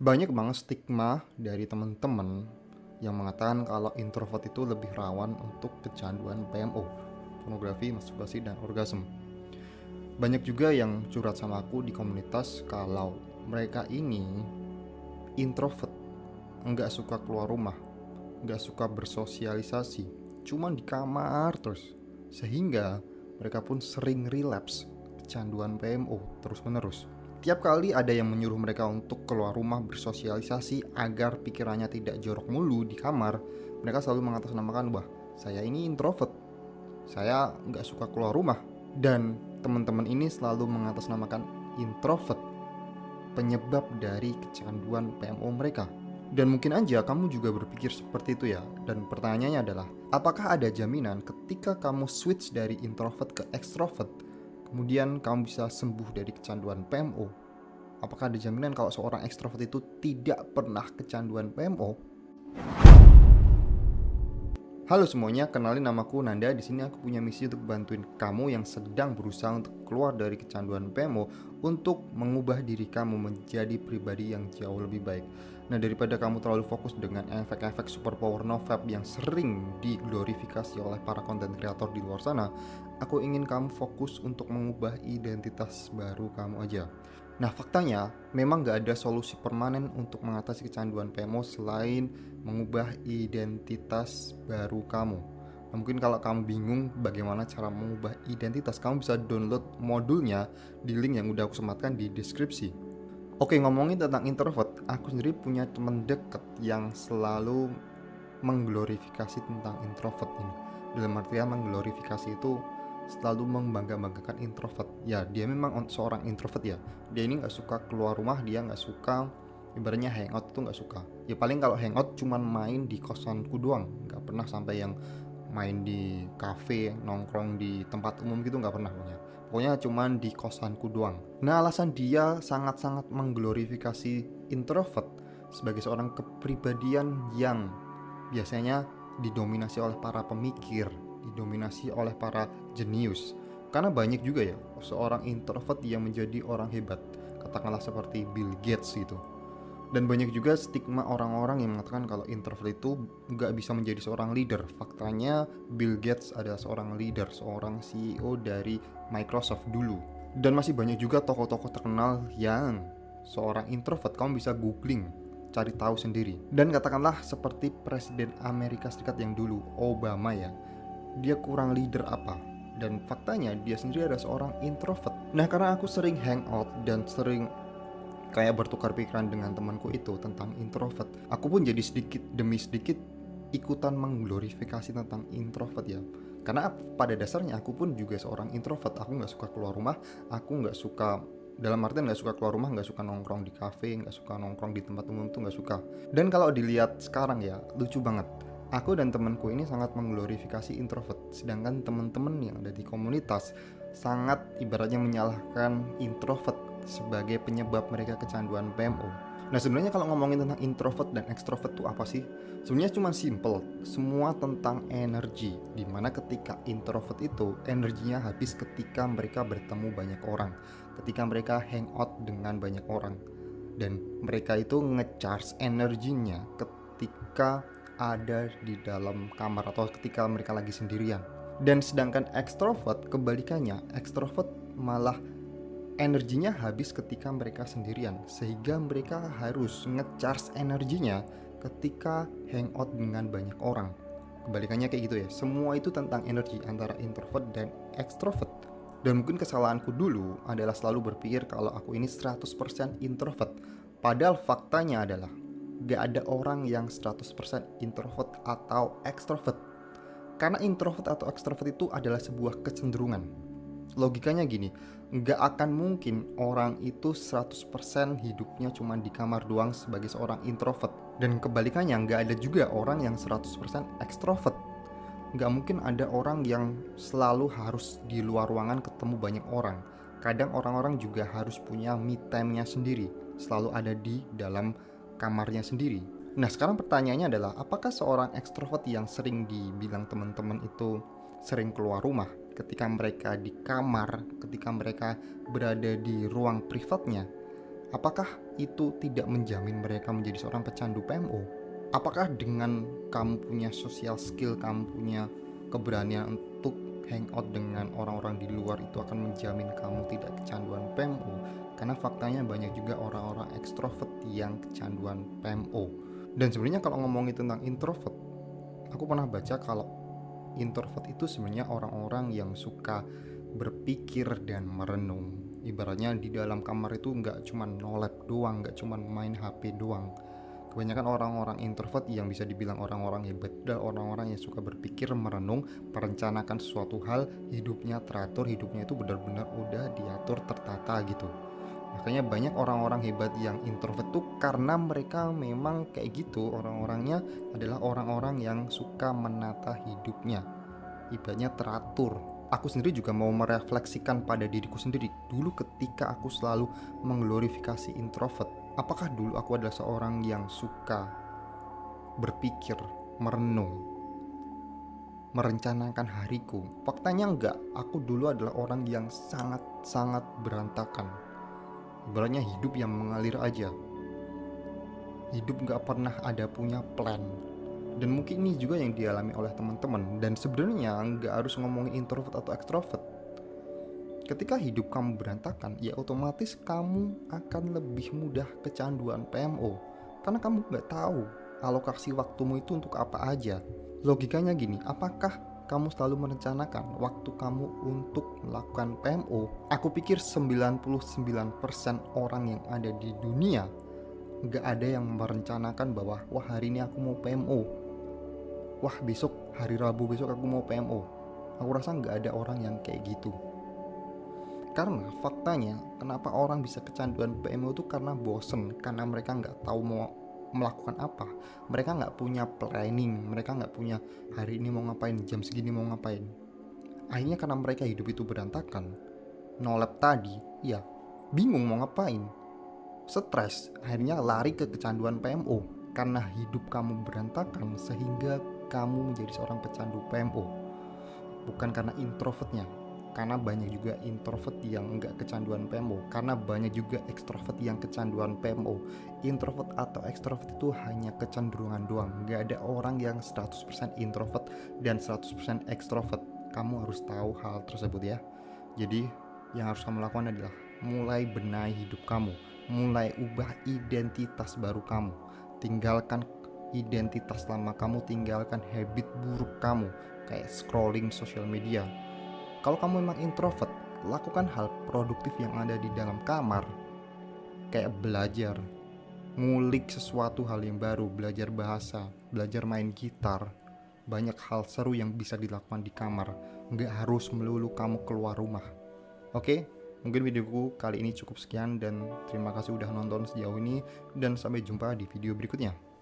Banyak banget stigma dari teman-teman yang mengatakan kalau introvert itu lebih rawan untuk kecanduan PMO, pornografi, masturbasi, dan orgasme. Banyak juga yang curhat sama aku di komunitas kalau mereka ini introvert, nggak suka keluar rumah, nggak suka bersosialisasi, cuman di kamar terus. Sehingga mereka pun sering relapse kecanduan PMO terus-menerus. Tiap kali ada yang menyuruh mereka untuk keluar rumah bersosialisasi agar pikirannya tidak jorok mulu di kamar, mereka selalu mengatasnamakan, wah, saya ini introvert, saya nggak suka keluar rumah. Dan teman-teman ini selalu mengatasnamakan introvert penyebab dari kecanduan PMO mereka. Dan mungkin aja kamu juga berpikir seperti itu ya. Dan pertanyaannya adalah, apakah ada jaminan ketika kamu switch dari introvert ke extrovert, kemudian kamu bisa sembuh dari kecanduan PMO? Apakah ada jaminan kalau seorang extrovert itu tidak pernah kecanduan PMO? Halo semuanya, kenalin namaku Nanda. Di sini aku punya misi untuk bantuin kamu yang sedang berusaha untuk keluar dari kecanduan PMO untuk mengubah diri kamu menjadi pribadi yang jauh lebih baik. Nah, daripada kamu terlalu fokus dengan efek-efek superpower nofap yang sering diglorifikasi oleh para konten kreator di luar sana, aku ingin kamu fokus untuk mengubah identitas baru kamu aja. Nah, faktanya memang gak ada solusi permanen untuk mengatasi kecanduan PMO selain mengubah identitas baru kamu. Nah, mungkin kalau kamu bingung bagaimana cara mengubah identitas, kamu bisa download modulnya di link yang udah aku sematkan di deskripsi. Oke, ngomongin tentang introvert, aku sendiri punya teman deket yang selalu mengglorifikasi tentang introvert ini. Dalam artian mengglorifikasi itu selalu membangga-banggakan introvert. Ya, dia memang seorang introvert ya. Dia ini nggak suka keluar rumah, dia nggak suka, ibaratnya hangout itu nggak suka. Ya paling kalau hangout cuman main di kosanku doang, nggak pernah sampai yang main di cafe, nongkrong di tempat umum gitu, nggak pernah punya. Pokoknya cuman di kosanku doang. Nah, alasan dia sangat-sangat mengglorifikasi introvert sebagai seorang kepribadian yang biasanya didominasi oleh para pemikir, didominasi oleh para jenius. Karena banyak juga ya seorang introvert yang menjadi orang hebat, katakanlah seperti Bill Gates gitu. Dan banyak juga stigma orang-orang yang mengatakan kalau introvert itu nggak bisa menjadi seorang leader. Faktanya Bill Gates adalah seorang leader, seorang CEO dari Microsoft dulu. Dan masih banyak juga tokoh-tokoh terkenal yang seorang introvert. Kamu bisa googling, cari tahu sendiri. Dan katakanlah seperti Presiden Amerika Serikat yang dulu, Obama ya, dia kurang leader apa? Dan faktanya dia sendiri adalah seorang introvert. Nah, karena aku sering hangout dan sering kayak bertukar pikiran dengan temanku itu tentang introvert, aku pun jadi sedikit demi sedikit ikutan mengglorifikasi tentang introvert ya. Karena pada dasarnya aku pun juga seorang introvert. Aku nggak suka keluar rumah, aku nggak suka, dalam artian nggak suka keluar rumah, nggak suka nongkrong di kafe, nggak suka nongkrong di tempat umum tuh nggak suka. Dan kalau dilihat sekarang ya, lucu banget. Aku dan temanku ini sangat mengglorifikasi introvert, sedangkan teman-teman yang ada di komunitas sangat ibaratnya menyalahkan introvert sebagai penyebab mereka kecanduan PMO. Nah, sebenarnya kalau ngomongin tentang introvert dan extrovert itu apa sih? Sebenarnya cuma simple, semua tentang energi. Dimana ketika introvert itu energinya habis ketika mereka bertemu banyak orang, ketika mereka hangout dengan banyak orang, dan mereka itu ngecharge energinya ketika ada di dalam kamar atau ketika mereka lagi sendirian. Dan sedangkan extrovert kebalikannya, extrovert malah energinya habis ketika mereka sendirian, sehingga mereka harus ngecharge energinya ketika hangout dengan banyak orang. Kebalikannya kayak gitu ya. Semua itu tentang energi antara introvert dan extrovert. Dan mungkin kesalahanku dulu adalah selalu berpikir kalau aku ini 100% introvert. Padahal faktanya adalah gak ada orang yang 100% introvert atau extrovert. Karena introvert atau extrovert itu adalah sebuah kecenderungan. Logikanya gini, nggak akan mungkin orang itu 100% hidupnya cuma di kamar doang sebagai seorang introvert. Dan kebalikannya, nggak ada juga orang yang 100% ekstrovert. Nggak mungkin ada orang yang selalu harus di luar ruangan ketemu banyak orang. Kadang orang-orang juga harus punya me time-nya sendiri, selalu ada di dalam kamarnya sendiri. Nah, sekarang pertanyaannya adalah, apakah seorang ekstrovert yang sering dibilang teman-teman itu sering keluar rumah, ketika mereka di kamar, ketika mereka berada di ruang privatnya, apakah itu tidak menjamin mereka menjadi seorang pecandu PMO. Apakah dengan kamu punya social skill, kamu punya keberanian untuk hangout dengan orang-orang di luar itu akan menjamin kamu tidak kecanduan PMO? Karena faktanya banyak juga orang-orang ekstrovert yang kecanduan PMO. Dan sebenarnya kalau ngomongin tentang introvert, aku pernah baca kalau introvert itu sebenarnya orang-orang yang suka berpikir dan merenung. Ibaratnya di dalam kamar itu nggak cuma nolep doang, nggak cuma main HP doang. Kebanyakan orang-orang introvert yang bisa dibilang orang-orang hebat adalah orang-orang yang suka berpikir, merenung, merencanakan sesuatu hal, hidupnya teratur, hidupnya itu benar-benar udah diatur, tertata gitu. Makanya banyak orang-orang hebat yang introvert tuh karena mereka memang kayak gitu, orang-orangnya adalah orang-orang yang suka menata hidupnya, ibaratnya teratur. Aku sendiri juga mau merefleksikan pada diriku sendiri. Dulu ketika aku selalu mengglorifikasi introvert, apakah dulu aku adalah seorang yang suka berpikir, merenung, merencanakan hariku? Faktanya enggak. Aku dulu adalah orang yang sangat-sangat berantakan. Ibaratnya hidup yang mengalir aja. Hidup gak pernah ada punya plan. Dan mungkin ini juga yang dialami oleh teman-teman. Dan sebenarnya nggak harus ngomongin introvert atau extrovert. Ketika hidup kamu berantakan, ya otomatis kamu akan lebih mudah kecanduan PMO. Karena kamu nggak tahu alokasi waktumu itu untuk apa aja. Logikanya gini, apakah kamu selalu merencanakan waktu kamu untuk melakukan PMO? Aku pikir 99% orang yang ada di dunia nggak ada yang merencanakan bahwa wah hari ini aku mau PMO, wah besok hari Rabu besok aku mau PMO. Aku rasa nggak ada orang yang kayak gitu. Karena faktanya kenapa orang bisa kecanduan PMO itu karena bosen, karena mereka nggak tahu mau melakukan apa, mereka nggak punya planning, mereka nggak punya hari ini mau ngapain, jam segini mau ngapain. Akhirnya karena mereka hidup itu berantakan, nolep tadi, ya bingung mau ngapain, stres, akhirnya lari ke kecanduan PMO. Karena hidup kamu berantakan sehingga kamu menjadi seorang pecandu PMO. Bukan karena introvertnya, karena banyak juga introvert yang enggak kecanduan PMO, karena banyak juga ekstrovert yang kecanduan PMO. Introvert atau ekstrovert itu hanya kecenderungan doang. Enggak ada orang yang 100% introvert dan 100% ekstrovert. Kamu harus tahu hal tersebut ya. Jadi yang harus kamu lakukan adalah mulai benahi hidup kamu, mulai ubah identitas baru kamu. Tinggalkan identitas lama kamu, tinggalkan habit buruk kamu kayak scrolling sosial media. Kalau kamu memang introvert, lakukan hal produktif yang ada di dalam kamar, kayak belajar, ngulik sesuatu hal yang baru, belajar bahasa, belajar main gitar. Banyak hal seru yang bisa dilakukan di kamar, nggak harus melulu kamu keluar rumah. Oke, mungkin videoku kali ini cukup sekian dan terima kasih udah nonton sejauh ini dan sampai jumpa di video berikutnya.